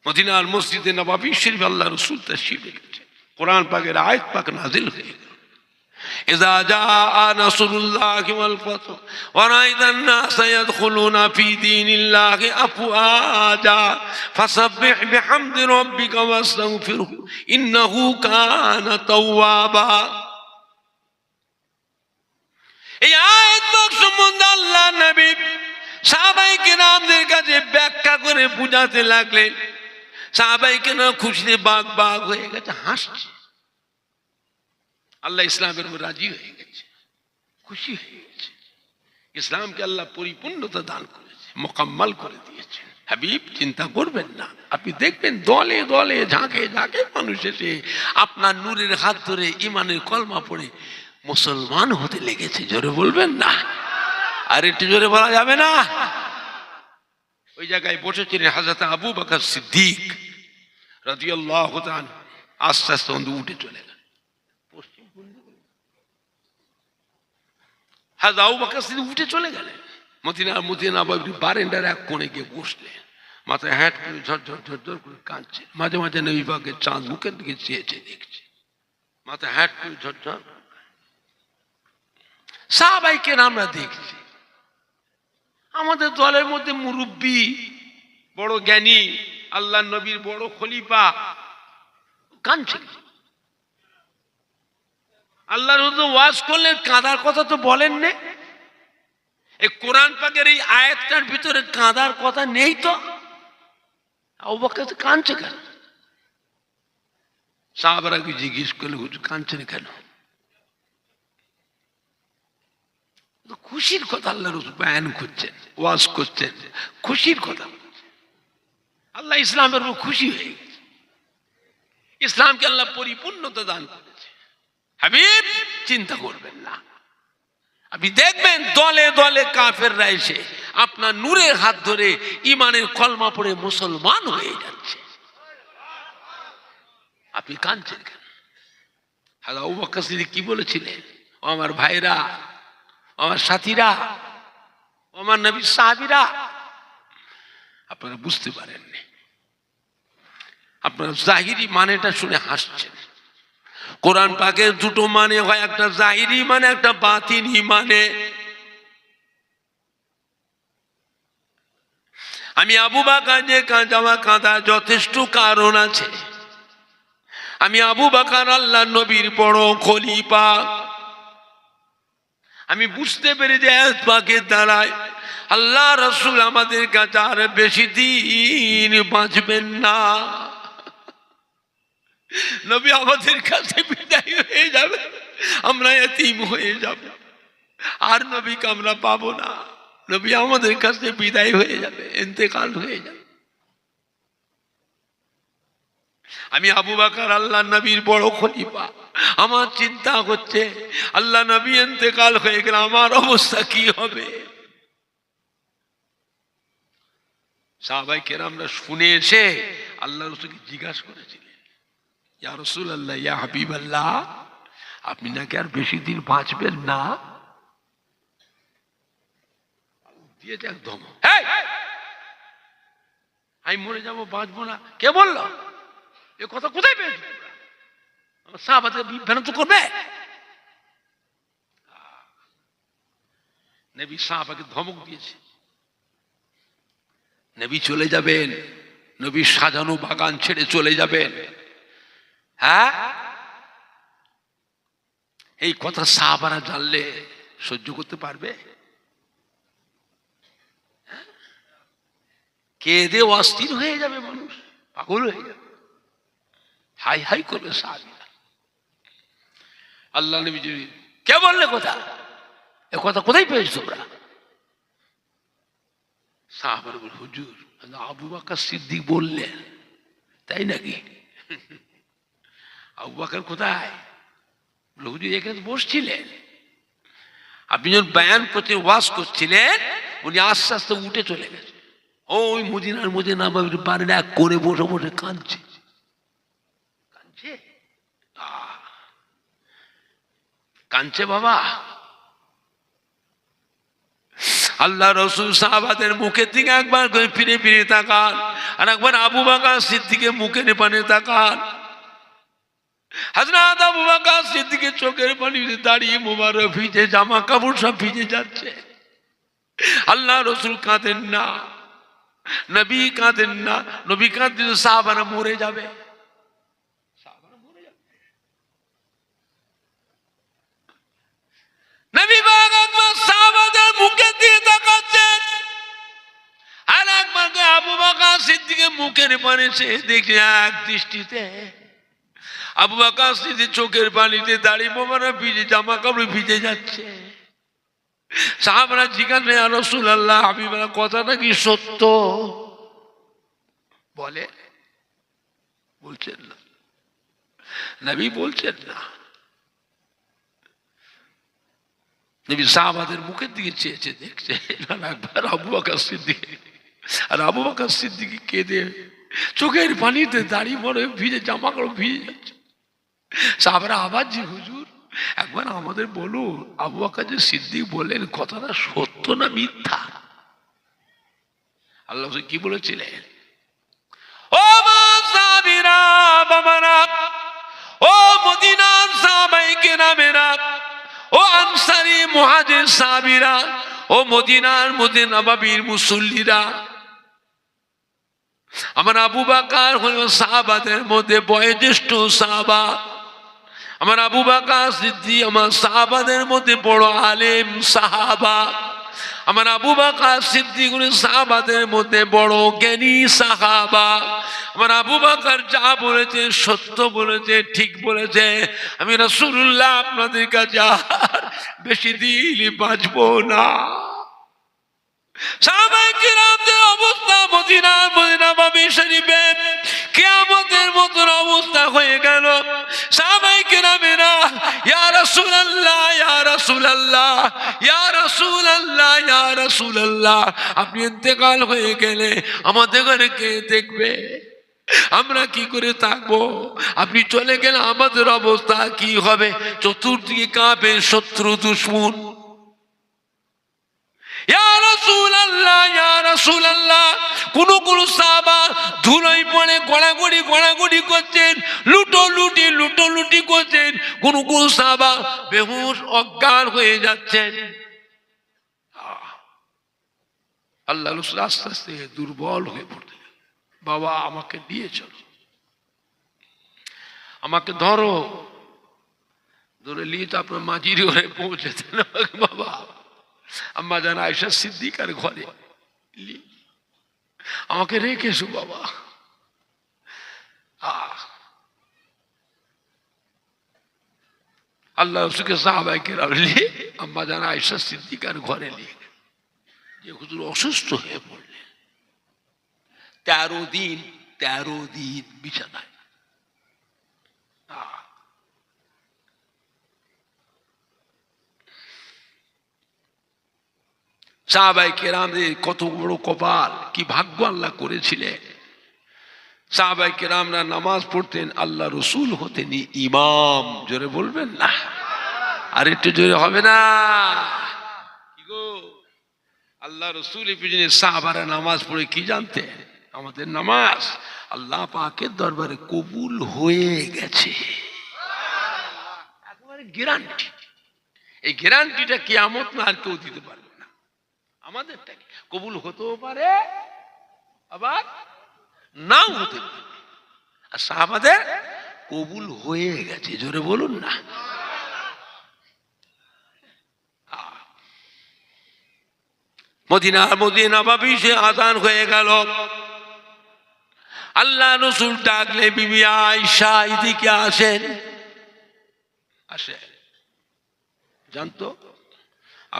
মদিনার মসজিদে নববী শরীফ আল্লাহ রাসূল তাশরীফ রেখেছেন। কোরআন পাকের আয়াত পাক নাযিল হয়ে গেল, ইযা জাআ নাসরুল্লাহি ওয়াল ফাতহু ওয়া রাআইতান নাসা ইয়াদখুলুনা ফি দীনিল্লাহি আফওয়াজা ফাসাব্বিহ বিহামদি রাব্বিকা ওয়াস্তাগফিরহু ইন্নাহু কানা তাওয়াবা। এই আয়াত পাক সম্বন্ধে আল্লাহ নবী সাহাবায়ে কেরামদের কাছে ব্যাখ্যা করে বুঝাতে লাগলেন। সাহাবায়ে কেরাম খুশিতে বাগ বাগ হয়ে গেছে, হাসছে। আল্লাহ ইসলামের উপর রাজি হয়ে গেছে, খুশি হয়ে গেছে। ইসলামকে আল্লাহ পরিপূর্ণতা দান করেছে, মোকাম্মল করে দিয়েছেন। হাবিব চিন্তা করবেন না, আপনি দেখবেন দলে দলে ঝাঁকে ঝাঁকে মানুষ এসে আপনার নূরের হাত ধরে ইমানের কলমা পড়ে মুসলমান হতে লেগেছে। জোরে বলবেন না, আর একটু জোরে বলা যাবে না? ওই জায়গায় বসেছিলেন হযরত আবু বকর সিদ্দিক রাদিয়াল্লাহু তাআলা, আস্তে আস্তে উঠে চলে গেল। হযরত আবু বকর সিদ্দিক উঠে চলে গেলেন, মদিনার নববীর বারান্দার এক কোণে গিয়ে বসলেন। মাথায় হ্যাট করে ঝরঝর ঝরঝর করে কাঁদছে। মাঝে মাঝে নবী পাকের চাঁদ মুখের দিকে চেয়েছে দেখছে, মাথায় হ্যাট করে ঝরঝর। সাহাবায়ে কেরামরা দেখছি, আমাদের দলের মধ্যে মুরব্বী, বড় জ্ঞানী, আল্লাহ নবীর বড় খলিফা কাঁদছে। আল্লাহ রাসূল ওয়াজ করলেন, কাঁদার কথা তো বলেন না। এই কোরআন পাকের এই আয়াতটার ভিতরে কাঁদার কথা নেই তো, আবু বকর কাঁদছে কেন? সাহাবারা কি জিজ্ঞেস করলে, হুজুর কাঁদছেন কেন? খুশির কথা আল্লাহ রাসূল বয়ান করছেন, ওয়াজ করছেন, খুশির কথা। আল্লাহ ইসলামের উপর খুশি হয়ে গেছে, ইসলামকে আল্লাহ পরিপূর্ণতা দান করেছে। হাবিব চিন্তা করবেন না, আপনি দেখবেন দলে দলে কাফেররা এসে আপনার নূরের হাত ধরে ইমানের কলমা পড়ে মুসলমান হয়ে যাচ্ছে। আপনি কাঁদছেন কেন? হযরত আবু বকর সিদ্দিক কি বলেছিলেন? ও আমার ভাইরা, আমার সাথীরা, আমার নবীর সাহাবীরা, আপনারা বুঝতে পারেননি। আপনারা জাহিরি মানেটা শুনে হাসছেন। কোরআন পাকের দুটো মানে হয়, একটা জাহিরি মানে, একটা বাতিনি মানে। আমি আবু বকর যে কাঁদা যথেষ্ট কারণ আছে। আমি আবু বকর আল্লাহ নবীর বড় খলিফা। আমি বুঝতে পেরে যে আয়াত পাকের দ্বারায় আল্লাহ রাসূল আমাদের কাছে আর বেশি দিন বাঁচবেন না। নবী আমাদের কাছে বিদায় হয়ে যাবে, আমরা এতিম হয়ে যাব, আর নবীকে আমরা পাবো না। নবী আমাদের কাছে বিদায় হয়ে যাবে, ইন্তেকাল হয়ে যাবে। আমি আবু বকর আল্লাহ নবীর বড় খলিফা, আমার চিন্তা হচ্ছে আল্লাহ নবী ইন্তেকাল হয়ে গেলে আমার অবস্থা কি হবে। সাহাবায়ে কেরামরা শুনে এসে আল্লাহ রাসূলকে জিজ্ঞাসা করেছিলেন, ইয়া রাসূলুল্লাহ, ইয়া হাবিবাল্লাহ, আপনি নাকি আর বেশি দিন বাঁচবেন না? দিয়েছে একদম, আমি মরে যাবো, বাঁচবো না। কে বললো এ কথা? কোথায় পেয়েছো? আমার সাহাবাদের বিভ্রান্ত করবে। নবী সাহাবাকে ধমক দিয়েছে, নবী চলে যাবেন, নবী সাজানো বাগান ছেড়ে চলে যাবেন। হ্যাঁ, এই কথা সাহাবারা জানলে সহ্য করতে পারবে? কেঁদে অস্থির হয়ে যাবে মানুষ, পাগল হয়ে যাবে, হাই হাই করবে সাহাবীরা। আল্লাহ নবী কে বললে কথা? এ কথা কোথায় পেয়েছো তোমরা? সাহাবারা বলে, হুজুর আবু বকর সিদ্দিক বললেন। তাই নাকি? আবু বকর কোথায়? হুজুর এখানে বসছিলেন, আপনি যখন বয়ান করতে ওয়াজ করছিলেন, উনি আস্তে আস্তে উঠে চলে গেছে। ওই মদিনার মধ্যে নববীর বারান্দায় এক করে বসে বসে কাঁদছে। কাঁদছে, কাঁদছে বাবা। আল্লাহ রাসূল সাহাবাদের মুখের দিকে একবার করে ফিরে ফিরে তাকান, আর একবার আবু বকর সিদ্দিকের মুখের পানে তাকান। হযরত আবু বকর সিদ্দিকের চোখের পানিতে দাঁড়িয়ে মোবারক ভিজে, জামা কাপড় সব ভিজে যাচ্ছে। আল্লাহ রাসূল কাঁদেন না, নবী কাঁদেন না। নবী কাঁদলে সাহাবারা মরে যাবে। নবী পাক একবার সাহাবাদের মুখের দিকে তাকাচ্ছেন, আর একবার আবু বকর সিদ্দিকের মুখের পানে সে দেখে এক দৃষ্টিতে আবু বকর সিদ্দিক চোখের পানিতে দাঁড়িয়ে মোবারক ভিজে, জামা কাপড় ভিজে যাচ্ছে। সাহাবারা জিজ্ঞাসা, ইয়া রাসূলুল্লাহ, হাবিবাল্লাহ, কথাটা কি সত্য? বলে, বলছেন না, নবী বলছেন না। নবী সাহাবাদের মুখের দিকে চেয়েছে, দেখছে একবার আবু বকর সিদ্দিক, আর আবু বকর সিদ্দিক কেঁদে চোখের পানিতে দাঁড়িয়ে মনে ভিজে, জামা কাপড় ভিজে যাচ্ছে। সাহাবারা আবার, জি হুজুর, একবার আমাদের বলুন, আবু বকর যে সিদ্দিক বললেন কথাটা সত্য না মিথ্যা? আল্লাহ কি বলেছিলেন? ও মা সাহাবীরা, বাবারা, ও মদিনার সাহাবায়ে কেরামেরা, ও আনসারী মুহাজির সাহাবীরা, ও মদিনার মধ্যে নববীর মুসল্লিরা, আমার আবু বকর হলো সাহাবাদের মধ্যে বয়োজ্যেষ্ঠ সাহাবা। আমার আবু বকর সিদ্দিক আমার সাহাবাদের মধ্যে বড় আলেম সাহাবা। আমার আবু বকর সিদ্দিক সাহাবাদের মধ্যে বড় জ্ঞানী সাহাবা। আমার আবু বকর যা বলেছে সত্য বলেছে, ঠিক বলেছে। আমি রাসূলুল্লাহ আপনাদের কাছে আর বেশি দিন বাঁচবো না। সাহাবায়ে কিরামদের অবস্থা মদিনার নববী শরীফে কিয়ামতের মতন অবস্থা হয়ে গেল। সাহাবায়ে কিরামেরা, ইয়া রাসূলুল্লাহ, ইয়া রাসূলুল্লাহ, ইয়া রাসূলুল্লাহ, ইয়া রাসূলুল্লাহ, আপনি ইন্তেকাল হয়ে গেলে আমাদের ঘরে কে দেখবে? আমরা কি করে থাকবো? আপনি চলে গেলে আমাদের অবস্থা কি হবে? চতুর্দিকে কাঁপে শত্রু দুশমন। ইয়া রাসূলুল্লাহ, ইয়া রাসূলুল্লাহ, কোন সাহাবা ধুলোয় পড়ে গড়াগড়ি করছেন, লুটোলুটি করছেন। কোন সাহাবা বেহুশ অজ্ঞান হয়ে যাচ্ছেন। আল্লাহ রাসূল আস্তে আস্তে দুর্বল হয়ে পড়লেন। বাবা, আমাকে নিয়ে চলো, আমাকে ধরো। ধরে নিয়ে তো আপনার মাঝির ঘরে পৌঁছেছেন। বাবা, আম্মা জান আয়েশা সিদ্দিকার ঘরে আমাকে রেখে এসো বাবা। আল্লাহ রাসূলকে সাহাবায়ে কেরাম নিয়ে আম্মা জান আয়েশা সিদ্দিকার ঘরে নিয়ে যে হুজুর অসুস্থ হয়ে পড়লেন। 13 দিন বিছানায়। সাহাবায়ে কেরামদের কত বড় কপাল, কি ভাগ্য আল্লাহ করেছিলেন। সাহাবায়ে কেরামরা নামাজ পড়তেন, আল্লাহ রসুল হতেন ইমাম। জোরে বলবেন না? আর একটু জোরে হবে না? কি গো, আল্লাহ রসুলের পিছনে সাহাবারা নামাজ পড়ে কি জানতেন? আমাদের নামাজ আল্লাহ পাকের দরবারে কবুল হয়ে গেছে, একেবারে গ্যারান্টি। এই গ্যারান্টিটা কিয়ামত না আর কেউ দিতে পারবে না। আমাদেরটাকে কবুল হতেও পারে, আবার নাও হতে পারে। আর সাহাবাদের কবুল হয়ে গেছে। জোরে বলুন না? মদিনার নববী সে আযান হয়ে গেল। আল্লাহ রাসূল ডাকলে, বিবি আয়েশা এদিকে আসেন। জানতো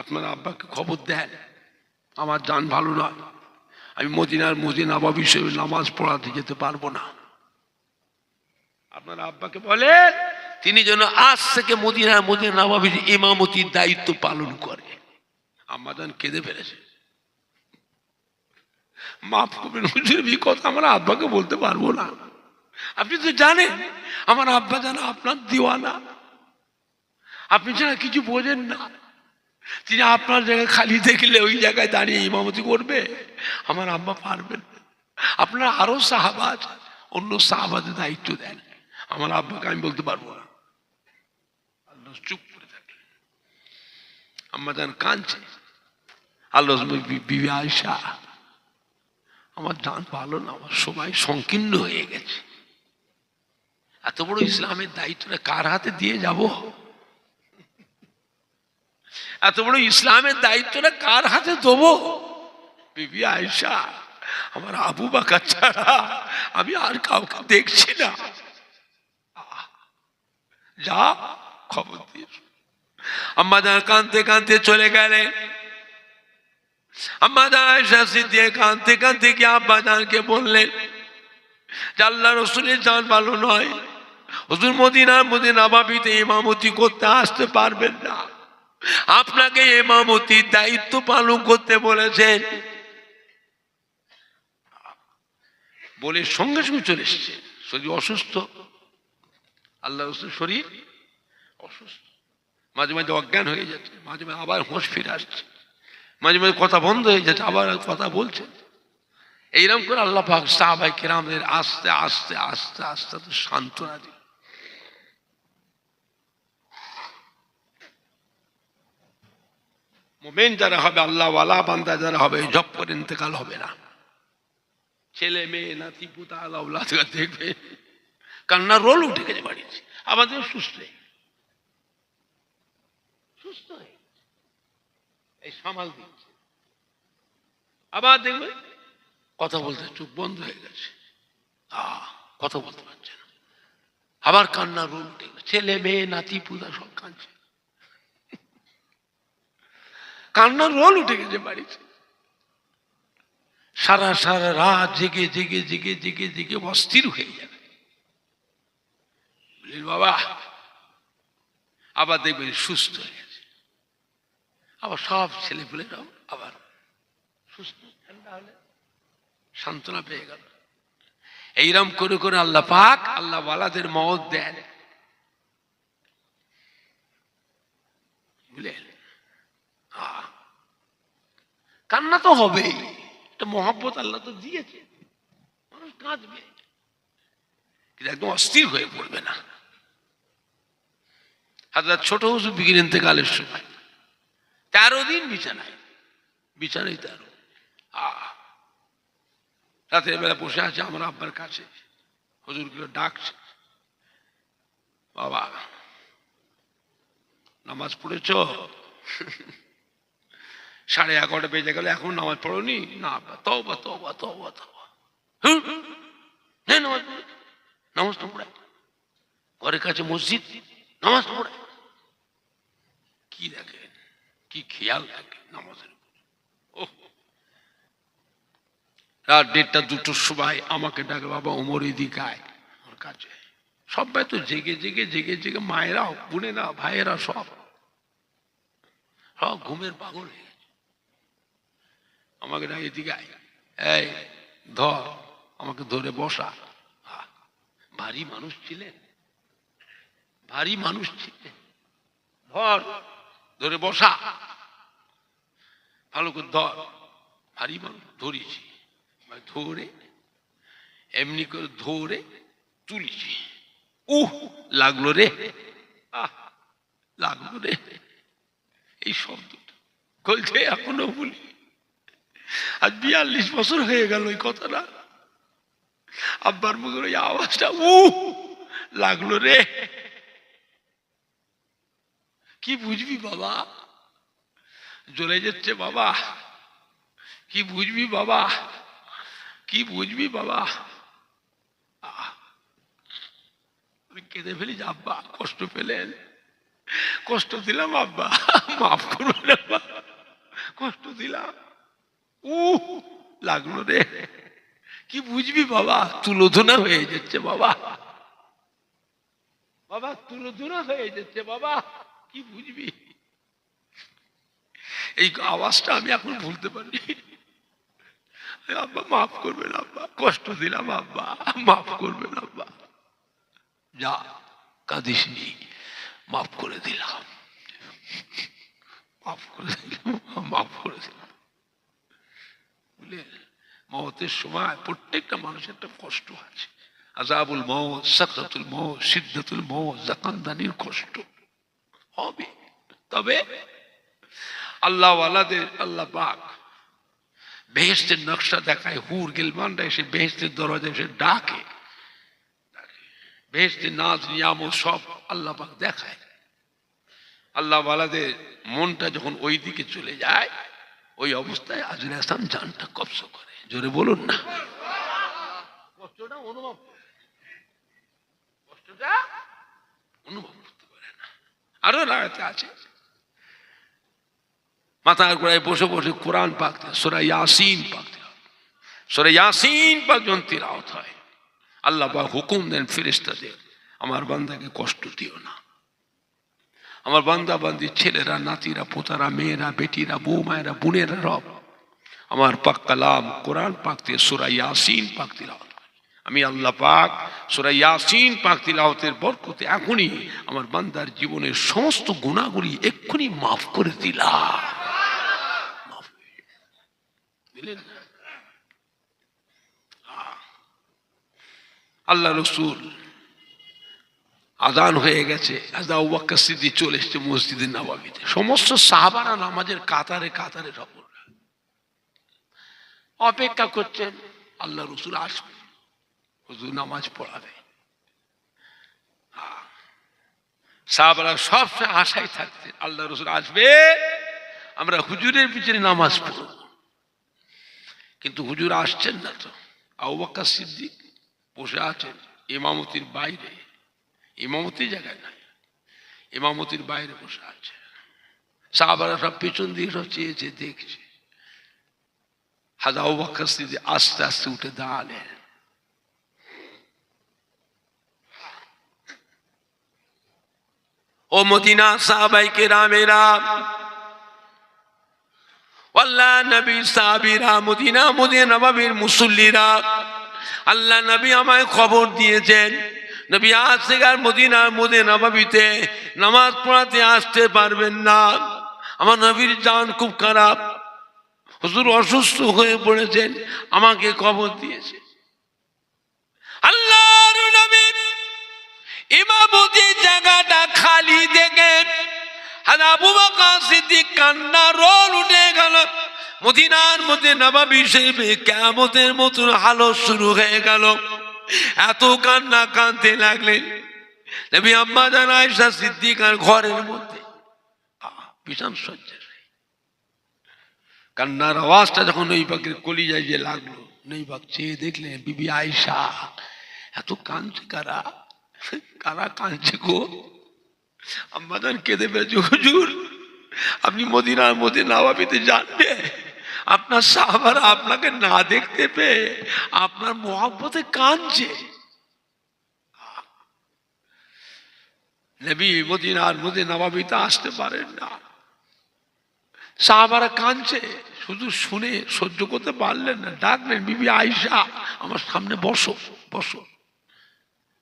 আপনার আব্বাকে খবর দেন, আমার জান ভালো না, আমি মদিনার নববী শরীফে নামাজ পড়াতে যেতে পারবো না। আপনার আব্বাকে বলেন তিনি যেন আজ থেকে মদিনার নববীর ইমামতির দায়িত্ব পালন করে। আম্মা জান কেঁদে ফেলেছে। মাফ করবেন হুজুর, এই কথা আমার আব্বাকে বলতে পারবো না। আপনি তো জানেন আমার আব্বা যেন আপনার দিওয়ানা, আপনি ছাড়া কিছু বোঝেন না। তিনি আপনার জায়গায় খালি দেখলে ওই জায়গায় দাঁড়িয়ে ইমামতি করবে? আমার আব্বা পারবেন না। আপনারা আরো সাহাবা আছে, অন্য সাহাবাদের দায়িত্ব দেন। আমার আব্বাকে আমি বলতে পারবো না। আল্লাহ চুপ করে থাকলেন। আম্মা জান কাঁদছে। আল্লাহ বিবি আয়েশা, আমার জান ভালো না, আমার সময় সংকীর্ণ হয়ে গেছে, এত বড় ইসলামের দায়িত্বটা কার হাতে দিয়ে যাব? এত বড় ইসলামের দায়িত্বটা কার হাতে দেবো? বিবি আয়েশা, আমার আবু বকর ছাড়া আমি আর কাউকে দেখছি না, যা খবর দিয়ে। আম্মা জান কাঁদতে কাঁদতে চলে গেলেন। আম্মা জান আয়েশা সিদ্দিকা কাঁদতে কাঁদতে গিয়ে আব্বা জানকে বললেন যে আল্লাহ রাসূলের জান ভালো নয়, হুজুর মদিনার মধ্যে নববীতে ইমামতি করতে আসতে পারবেন না, আপনাকে ইমামতির দায়িত্ব পালন করতে বলেছেন। বলে সঙ্গে সঙ্গে চলে এসছে। শরীর অসুস্থ, আল্লাহ রাসূল শরীর অসুস্থ, মাঝে মাঝে অজ্ঞান হয়ে যাচ্ছে, মাঝে মাঝে আবার হোঁশ ফিরে আসছে, মাঝে মাঝে কথা বন্ধ হয়ে যাচ্ছে, আবার কথা বলছেন। এইরকম করে আল্লাহ পাক সাহাবায়ে কেরামদের আস্তে আস্তে আস্তে আস্তে সান্ত্বনা দিল। মুমিন যারা হবে, আল্লাহ ওয়ালা বান্দা যারা হবে, জব করে ইন্তেকাল হবে না। ছেলে মেয়ে নাতি পুতা আল্লাহ দেখবে কান্নার রোল উঠে গেছে বাড়িতে, আমাদের সুস্থ সুস্থ হয়ে এই সামাল দিচ্ছে। আবার দেখবে কথা বলতে চুপ বন্ধ হয়ে গেছে, কথা বলতে পারছে না, আবার কান্নার রোল উঠে গেছে, ছেলে মেয়ে নাতি পুতা সব কাঁদছে, কান্নার রোল উঠে গেছে বাড়িতে। সারা সারা রাত জেগে জেগে জেগে জেগে জেগে অস্থির হয়ে যাবে। বাবা আবার দেখবেন সুস্থ হয়ে গেছে, আবার সব ছেলে পেলেরাও আবার সুস্থ, ঠান্ডা হলে সান্ত্বনা পেয়ে গেল। এইরকম করে করে আল্লাহ পাক আল্লাহ ওয়ালাদের মওত দেন, বুঝলেন? কান্না তো হবেই, এটা মহব্বত আল্লাহ তো দিয়েছে, মানুষ কাঁদবে, কিন্তু একদম অস্থির হয়ে পড়বে না। হযরত ছোট হুজুর বিগির ইন্তেকালের সময় 13 দিন বিছানায় 13। রাতের বেলা বসে আছে আমার আব্বার কাছে, হুজুরগুলো ডাকছে, বাবা নামাজ পড়েছ? 11:30 বেজে গেল, এখন নামাজ পড়োনি? না আব্বা, তওবা তওবা তওবা তওবা। নামাজ পড়ে, নামাজ তো পড়ায়, ঘরের কাছে মসজিদ, নামাজ পড়ায়। কি দেখেন, কি খেয়াল থাকে নামাজের উপর। রাত 1:30 2টোর সময় আমাকে ডাকে, বাবা ওমর এদিকে আয় ওর কাছে। সবাই তো জেগে জেগে জেগে জেগে, মায়েরাও বোনেরা ভাইয়েরা সব সব ঘুমের পাগল হয়ে গেছে। আমাকে ডাকে এদিকে আয়, এই ধর, আমাকে ধরে বসা। ভারী মানুষ ছিলেন, ভারী মানুষ ছিলেন, ধর ধরে বসা, ভালো করে ধর, ভারী মানুষ। ধরেছি, ধরে এমনি করে ধরে তুলেছি, লাগলো রে, লাগলো রে, এই শব্দটা বলছে এখনো বলি। আজ 42 বছর হয়ে গেল ওই কথাটা, আব্বার মুখের ওই আওয়াজটা, লাগলো রে। কি বুঝবি বাবা, জ্বলে যাচ্ছে বাবা, কি বুঝবি বাবা, কি বুঝবি বাবা। আমি কেঁদে ফেলি, আব্বা কষ্ট পেলেন, কষ্ট দিলাম আব্বা, মাফ করবেন আব্বা, কষ্ট দিলাম, লাগলো রে। কি বুঝবি বাবা, তুলোধনা হয়ে যাচ্ছে বাবা, বাবা তুলোধনা হয়ে যাচ্ছে বাবা, কি বুঝবি। এই আওয়াজটা আমি এখন ভুলতে পারি। আব্বা মাফ করবেন আব্বা, কষ্ট দিলাম আব্বা, মাফ করবেন আব্বা, যা কাঁদিসনি, মাফ করে দিলাম, মাফ করে দিলাম, মাফ করে দিলাম। বুঝলেন, মওতের সময় প্রত্যেকটা মানুষের একটা কষ্ট আছে। আযাবুল মওত, সাকরাতুল মওত, সিদ্দাতুল মওত, জাকানদানির কষ্ট হবে। তবে আল্লাহ ওয়ালাদের আল্লাহ পাক বেহেশতের নকশা দেখায়, হুর গিলমানরা এসে বেহেশতের দরজা এসে ডাকে, বেহেশতের নাজ নিয়ামত সব আল্লাহ পাক দেখায়। আল্লাহ ওয়ালাদের মনটা যখন ওই দিকে চলে যায়, ওই অবস্থায় আজরাইল ইসলাম জানটা কবজ করে। জোরে বলুন না, কষ্টটা অনুভব করে, কষ্টটা অনুভব করতে পারে না। আরো রায়তে আছে, মাথার গোড়ায় বসে বসে কোরআন পাক, সূরা ইয়াসিন পাক, সূরা ইয়াসিন পাক যখন তিলাওয়াত হয়, আল্লাহ পাক হুকুম দেন ফেরেশতাদের, আমার বান্দাকে কষ্ট দিও না। আমার বান্দা বান্দির ছেলেরা, নাতিরা, পোতারা, মেয়েরা, বেটিরা, বৌমায়েরা, বোনেরা, রব আমার পাক কালাম কোরআন পাক দিয়ে সূরা ইয়াসিন পাক তিলাওয়াত হয়। আমি আল্লাহ পাক সূরা ইয়াসিন পাক তিলাওয়াতের বরকতে এখনই আমার বান্দার জীবনের সমস্ত গুনাহগুলি এক্ষুনি মাফ করে দিলাম। আল্লাহ রসুল আজান হয়ে গেছে, আবু বকর সিদ্দিক চলে এসেছে মসজিদে নববীতে, সমস্ত সাহাবারা নামাজের কাতারে কাতারে অপেক্ষা করছেন আল্লাহ রসুল আসবে, হুজুর নামাজ পড়াবে। সাহাবারা সবসময় আশায় থাকতেন আল্লাহ রসুল আসবে, আমরা হুজুরের পিছনে নামাজ পড়ব। কিন্তু হুজুর আসছেন না। তো আবু বকর সিদ্দিক বসে আছেন ইমামতির বাইরে, ইমামতির জায়গায় নাই, ইমামতির বাইরে বসে আছে। সাহাবারা সব পেছন দিয়ে সব চেয়েছে, দেখছে। হাজা আবু বকর সিদ্দিক আস্তে আস্তে উঠে দাঁড়ালেন। ও মদিনা সাহাবায়ে কেরামেরা, আল্লাহ নবী সাহাবীরা, মদিনা নববীর মুসল্লিরা, আল্লাহ নবী আমায় খবর দিয়েছেন নবী আজ থেকে আর মদিনা নববীতে নামাজ পড়াতে আসতে পারবেন না। আমার নবীর জান খুব খারাপ, হুজুর অসুস্থ হয়ে পড়েছেন, আমাকে খবর দিয়েছে। আল্লাহর নবী ইমামতির জায়গাটা খালি দেখে আবু বকর সিদ্দিক কান্নার রোল উঠে গেল। মদিনার মধ্যে নববী শরীফে কিয়ামতের মতন হালত শুরু হয়ে গেল। এত কান্না কাঁদতে লাগলেন। নবী আম্মা জান আয়েশা সিদ্দিকার ঘরের মধ্যে বিছান সজ্জা, কান্নার আওয়াজটা যখন নবী পাকের কলিজায় যে লাগলো, নবী পাক চেয়ে দেখলেন বিবি আয়েশা এত কাঁদছে, কারা কারা কাঁদছে গো? আম্মা জান কেঁদে ফেলেছে, হুজুর আপনি মদিনার নববীতে যানবে, আপনার সাহাবারা আপনাকে না দেখতে পেয়ে আপনার মহব্বতে কাঁদছে। নবী মদিনার নববীতে আসতে পারেন না, সাহাবারা কাঁদছে, শুধু শুনে সহ্য করতে পারলেন না, ডাকলেন বিবি আয়েশা আমার সামনে বসো, বসো,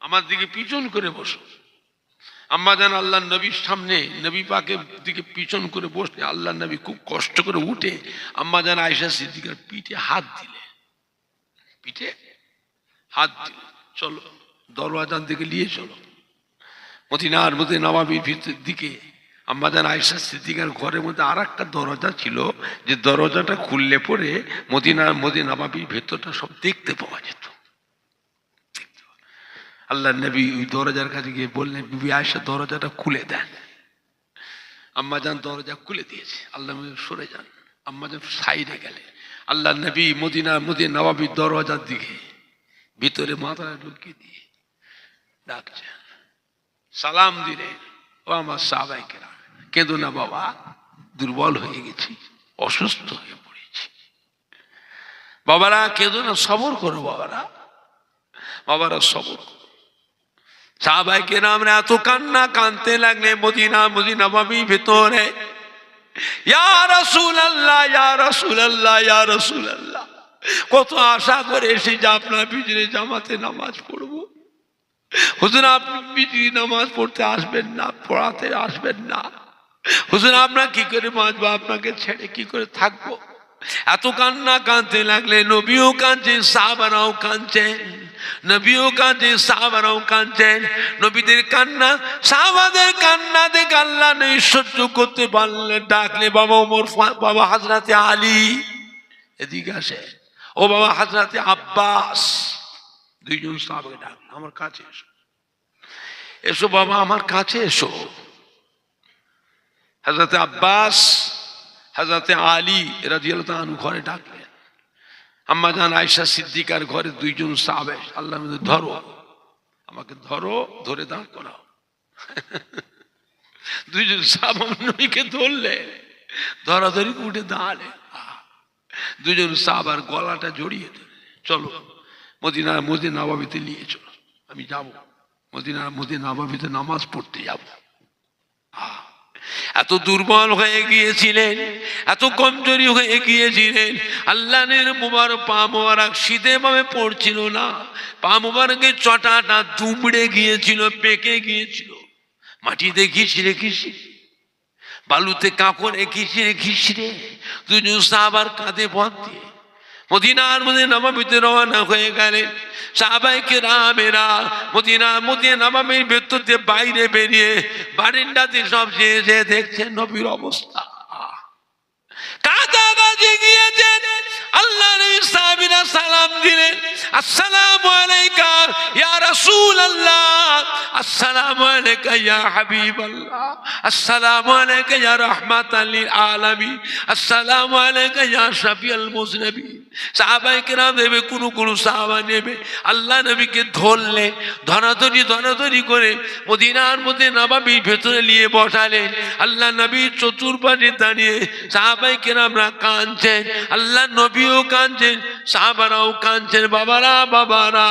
আমার দিকে পিছন করে বসো। আম্মা জান আল্লাহ নবীর সামনে নবী পাকের দিকে পিছন করে বসলে আল্লাহ নবী খুব কষ্ট করে উঠে আম্মা জান আয়েশা সিদ্দিকার পিঠে হাত দিলে, পিঠে হাত দিলে, চলো দরওয়াজার দিকে নিয়ে চলো। মদিনার নববীর ভিতর দিকে আম্মা জান আয়েশা সিদ্দিকার ঘরের মধ্যে আর একটা দরজা ছিল, যে দরজাটা খুললে পরে মদিনার নববীর ভেতরটা সব দেখতে পাওয়া যেত। আল্লাহ নবী ওই দরজার কাছে গিয়ে বললেন বিবি আয়েশা দরজাটা খুলে দেন। আম্মা জান দরজা খুলে দিয়েছে, আল্লাহ সরে যান, আম্মা জান সাইডে গেলে আল্লাহ নবী মদিনার নববীর দরজার দিকে ভিতরে মাথা ঢুকিয়ে দিয়ে ডাকছেন, সালাম দিলেন, ও আমার সাহাবায়ে কেরাম কেঁদো না বাবা, দুর্বল হয়ে গেছি, অসুস্থ হয়ে পড়েছি, বাবারা কেঁদো না, সবর করো বাবারা, বাবারা সবর করো। সাহাবায়ে কেরামরা এত কান্না কাঁদতে লাগলে মদিনা নববীর ভিতরে, ইয়া রাসূলুল্লাহ, ইয়া রাসূলুল্লাহ, ইয়া রাসূলুল্লাহ, কত আশা করে এসেছি আপনার পিছনে জামাতে নামাজ পড়বো, হুজুর আপনি পিছনে নামাজ পড়তে আসবেন না, পড়াতে আসবেন না, হুজুর আমরা কি করে বাঁচবো, আপনাকে ছেড়ে কি করে থাকবো? এত কান্না কাঁদতে লাগলে, নবীও কাঁদছেন, সাহাবারাও কাঁদছেন, নবীও কাঁদছেন, সাহাবারাও কাঁদছেন। নবীদের কান্না, সাহাবাদের কান্না দেখে আল্লাহ নেই সহ্য করতে পারলেন, ডাকলে বাবা ওমর, বাবা হযরতে আলী এদিকে আসে, ও বাবা হযরতে আব্বাস, দুইজন সাহাবাকে ডাকলেন, আমার কাছে এসো, এসো বাবা আমার কাছে এসো। হযরতে আব্বাস, হযরতে আলী রাদিয়াল্লাহু তাআলা আনহু ঘরে ডাকলেন। আম্মা জান আয়েশা সিদ্দিকার ঘরে দুইজন সাহাবা, আল্লাহ ধরো আমাকে, ধরো, ধরে দাঁড় করাও। দুইজন সাহাবা নবীকে ধরলে, ধরাধরি উঠে দাঁড়ালে, দুইজন সাহাবার গলাটা জড়িয়ে ধরে, চলো মদিনার মসজিদ নববীতে নিয়ে চলো, আমি যাব মদিনার মসজিদ নববীতে নামাজ পড়তে যাব। এত দুর্বল হয়ে গিয়েছিলেন, এত কমজোরি হয়ে গিয়েছিলেন, আল্লাহর মুবারক পা মোবারক শীতে ভাবে পড়ছিল না, পা মোবারকের চটাটা দুমড়ে গিয়েছিল, পেকে গিয়েছিল, মাটিতে ঘিসড়ে ঘিসড়ে, বালুতে কাপড়ে ঘিসড়ে ঘিসড়ে দুজন সাহাবার কাঁধে পথ দিয়ে মদিনার মধ্যে নববীতে রওনা হয়ে গেলেন। সাহাবায়ে কেরামেরা মদিনার মধ্যে নববীর ভেতর দিয়ে বাইরে বেরিয়ে বারান্দাতে সব যে দেখছেন নবীর অবস্থা, কাছাকাছি গিয়েছেন। আল্লাহ নবী সাহাবীরা সালাম দিলেন, আসসালামু আলাইকা ইয়া রাসূলুল্লাহ, আসসালামু আলাইকা ইয়া হাবিবাল্লাহ, আসসালামু আলাইকা ইয়া রাহমাতাল লিল আলামিন, আসসালামু আলাইকা ইয়া শাফিউল মুজনিবিন। সাহাবায়ে কেরাম নেবে, কোন সাহাবা নেবে, আল্লাহ নবীকে ধরলে, ধরাধরি করে মদিনার মধ্যে নববীর ভেতরে নিয়ে বসালেন। আল্লাহ নবী চতুর্পাশে দাঁড়িয়ে সাহাবায়ে কেরামরা কাঁদছেন, আল্লাহ নবীও কাঁদছেন, সাহাবারাও কাঁদছেন। বাবারা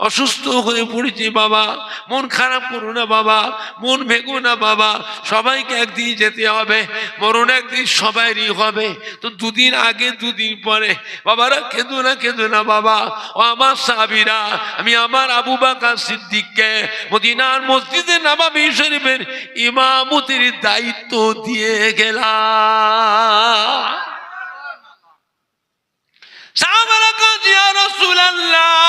অসুস্থ হয়ে পড়েছি বাবা, মন খারাপ করো না বাবা, মন ভেঙো না বাবা, সবাইকে একদিন যেতে হবে, মরণ একদিন সবাইরই হবে, তো দুদিন আগে দুদিন পরে বাবারা কেঁদো না বাবা। ও আমার সাহাবীরা, আমি আমার আবু বকর সিদ্দিককে মদিনার মসজিদে নববী শরীফের ইমামতির দায়িত্ব দিয়ে গেলাম। সাহাবারা কাঁদছে, ইয়া রাসূলুল্লাহ,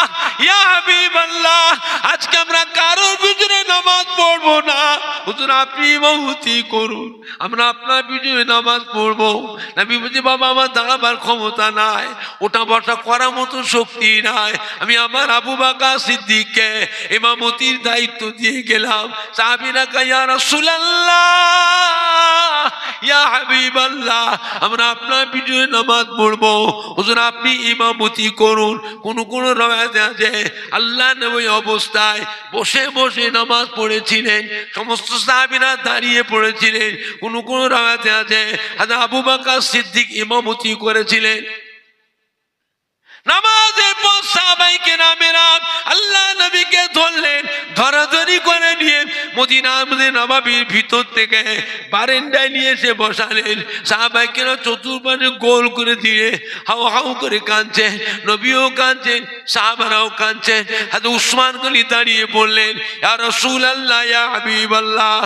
ইয়া হাবিবাল্লাহ, আজকে আমরা কারোর পিছনে নামাজ পড়বো না, হুজুর আপনি ইমামতি করুন, আমরা আপনার পিছনে নামাজ পড়বো। নবী বলছে, বাবা আমার দাঁড়াবার ক্ষমতা নাই, ওটা বসা করার মতো শক্তি নাই, আমি আমার আবু বকর সিদ্দিককে ইমামতির দায়িত্ব দিয়ে গেলাম। সাহাবীরা কয়, ইয়া রাসূলুল্লাহ, ইয়া হাবিবাল্লাহ, আমরা আপনার পিছনে নামাজ পড়বো, হুজুর আপনি ইমামতি করুন। কোন রওয়ায়ে আছে আল্লাহ নবী অবস্থায় বসে বসে নামাজ পড়েছিলেন, সমস্ত সাহাবীরা দাঁড়িয়ে পড়েছিলেন। কোন রওয়ায়ে আছে হযরত আবু বকর সিদ্দিক ইমামতি করেছিলেন। নামাজের পর সাহাবায়ে কেরামেরা আল্লাহ নবীকে ধরলেন, ধরাধরি করে নিয়ে মদিনার মধ্যে নববীর ভিতর থেকে বারান্দায় নিয়ে এসে বসালেন। সাহাবায়ে কেরাম চতুর্পাশে গোল করে দিয়ে হাউ করে কাঁদছে, নবীও কাঁদছেন, সাহাবারাও কাঁদছেন। হযরত উসমান গনি দাঁড়িয়ে বললেন, ইয়া রাসূলুল্লাহ, ইয়া হাবিবাল্লাহ,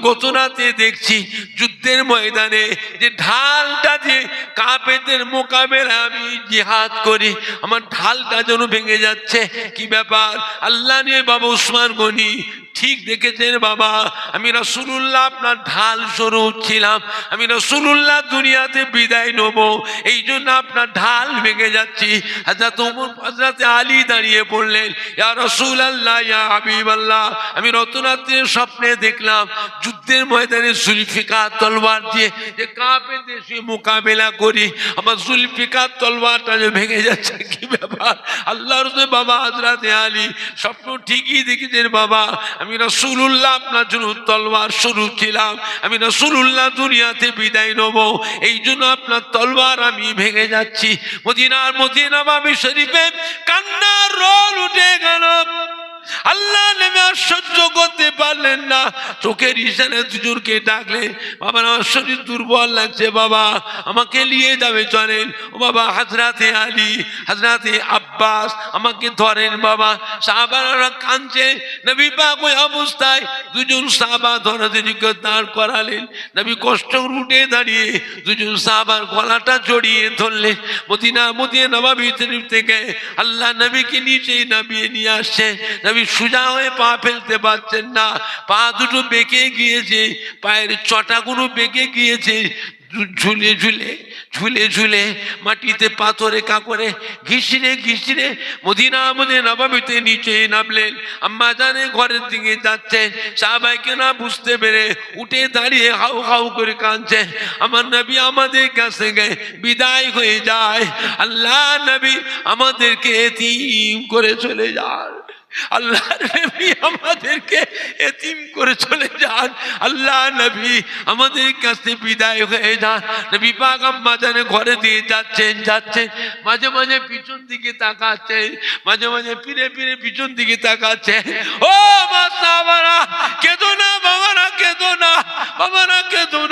গত রাতে দেখছি যুদ্ধের ময়দানে যে ঢালটা দিয়ে কাফেরদের মোকাবেলায় আমি জিহাদ করি, আমার ঢালটা যেন ভেঙে যাচ্ছে, কি ব্যাপার? আল্লাহ নিয়ে বাবা উসমান গনি ঠিক দেখেছেন বাবা, আমি রাসূলুল্লাহ আপনার ঢাল স্বরূপ ছিলাম, আমি রাসূলুল্লাহ দুনিয়াতে বিদায় নেব, এই জন্য আপনার ঢাল ভেঙে যাচ্ছি। হযরত ওমর, হযরত আলী দাঁড়িয়ে পড়লেন, ইয়া রাসূলুল্লাহ, ইয়া হাবিবাল্লাহ, আমি রতরাত্রির স্বপ্নে দেখলাম যুদ্ধের ময়দানে জুলফিকার তলোয়ার দিয়ে যে কাফেরদের মোকাবেলা করি, আমার জুলফিকার তলোয়ারটা যে ভেঙে যাচ্ছে, কি ব্যাপার? আল্লাহর রাসূল বাবা হযরত আলী স্বপ্ন ঠিকই দেখেছেন বাবা, আমি রাসূলুল্লাহ আপনার জন্য তলোয়ার স্বরূপ ছিলাম, আমি রাসূলুল্লাহ দুনিয়াতে বিদায় নেব, এই জন্য আপনার তলোয়ার আমি ভেঙে যাচ্ছি। মদিনার মধ্যে নববী শরীফে কান্নার রোল উঠে গেল। আল্লাহ নবী আর সহ্য করতে পারলেন না, চোখের ইশারায় দুজনকে ডাকলেন, বাবা আমার শরীর দুর্বল লাগছে বাবা, আমাকে নিয়ে যাবে চলেন। ও বাবা হযরতে আলী, হযরতে আব্বাস আব্বাস আমাকে ধরেন বাবা। সাহাবারা কাঁদছে, নবী পাক ওই অবস্থায় দুজন সাহাবা ধরাধরি করে দাঁড় করালেন। নবী কষ্ট উঠে দাঁড়িয়ে দুজন সাহাবার গলাটা জড়িয়ে ধরলেন। মদিনা নববী থেকে আল্লাহ নবীকে নিচেই নামিয়ে নিয়ে আসছে। নবী সোজা হয়ে পা ফেলতে পারছেন না, পা দুটো বেঁকে গিয়েছে, পায়ের চটাগুলো বেঁকে গিয়েছে। ঝুলে ঝুলে ঝুলে ঝুলে মাটিতে পাথরে কাপড়ে ঘিসড়ে মদিনা নববীতে নিচে নামলেন। আম্মা জানে ঘরের দিকে যাচ্ছে, সাহাবাইকে না বুঝতে পেরে উঠে দাঁড়িয়ে হাউ হাউ করে কাঁদছে। আমার নবী আমাদের কাছে গিয়ে বিদায় হয়ে যায়। আল্লাহ নবী আমাদেরকে এতিম করে চলে যান। আল্লাহ নবী আমাদেরকে এতিম করে চলে যান। আল্লাহ নবী আমাদের কাছে বিদায় হয়ে যান। নবী পাক আম্মা জানে ঘরে দিয়ে যাচ্ছেন, মাঝে মাঝে পিছন দিকে তাকাচ্ছে, মাঝে মাঝে ফিরে ফিরে পিছন দিকে তাকাচ্ছে। ও মা সাহাবারা, কেঁদো না বাবারা, কেঁদো না বাবারা, কেঁদো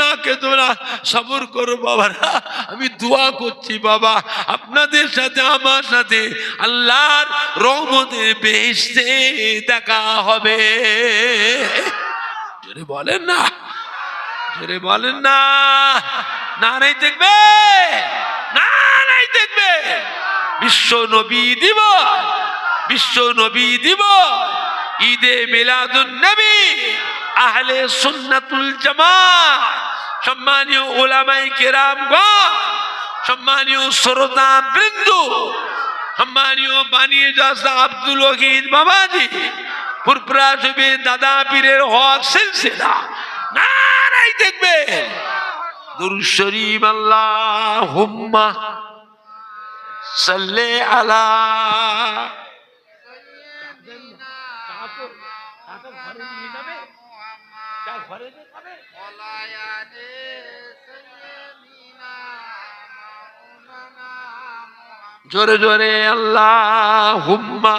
না, সবর করো বাবারা, আমি দোয়া করছি বাবা, আপনাদের সাথে আমার সাথে আল্লাহর রহমতের বেহেশতে দেখা হবে। জোরে বলেন না, জোরে বলেন না, নারাই দেখবে, নারাই দেখবে। বিশ্ব নবী দিবস, ঈদে মিলাদুন নবী, আহলে সুন্নাতুল জামাত, সম্মানীয় উলামায়ে কেরামগণ, সম্মানীয় শ্রোতা বৃন্দ, সম্মানীয় বানিয়ে জাসা আব্দুল ওয়াহিদ বাবাজি, ফুরফুরা শরীফে দাদা পীরের হক সিলসিলা, নারাই দেখবে। দুরূদ শরীফ আল্লাহুম্মা সাল্লি আলা। জোরে জোরে আল্লাহুম্মা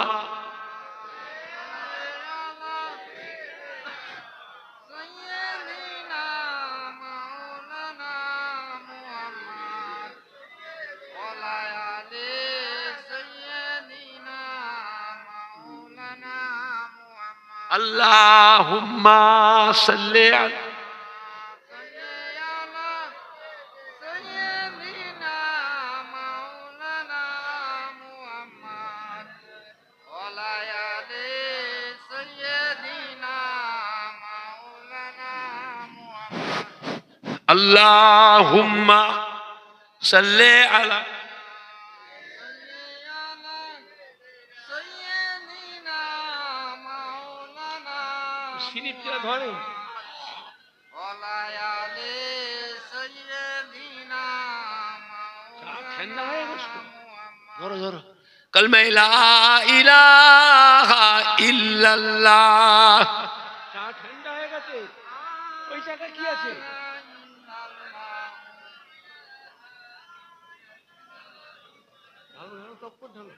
আল্লাহুম্মা সাল্লি আলা। আল্লাহুম্মা সাল্লি আলা। সিনিপটা ধরে ঠান্ডা হয়ে গেছে, ধরো ধরো। কালমা লা ইলাহা ইল্লাল্লাহ। চা ঠান্ডা হয়ে গেছে, ওই টাকা কি আছে? ঢালো ঢালো, টপ করে ঢালো।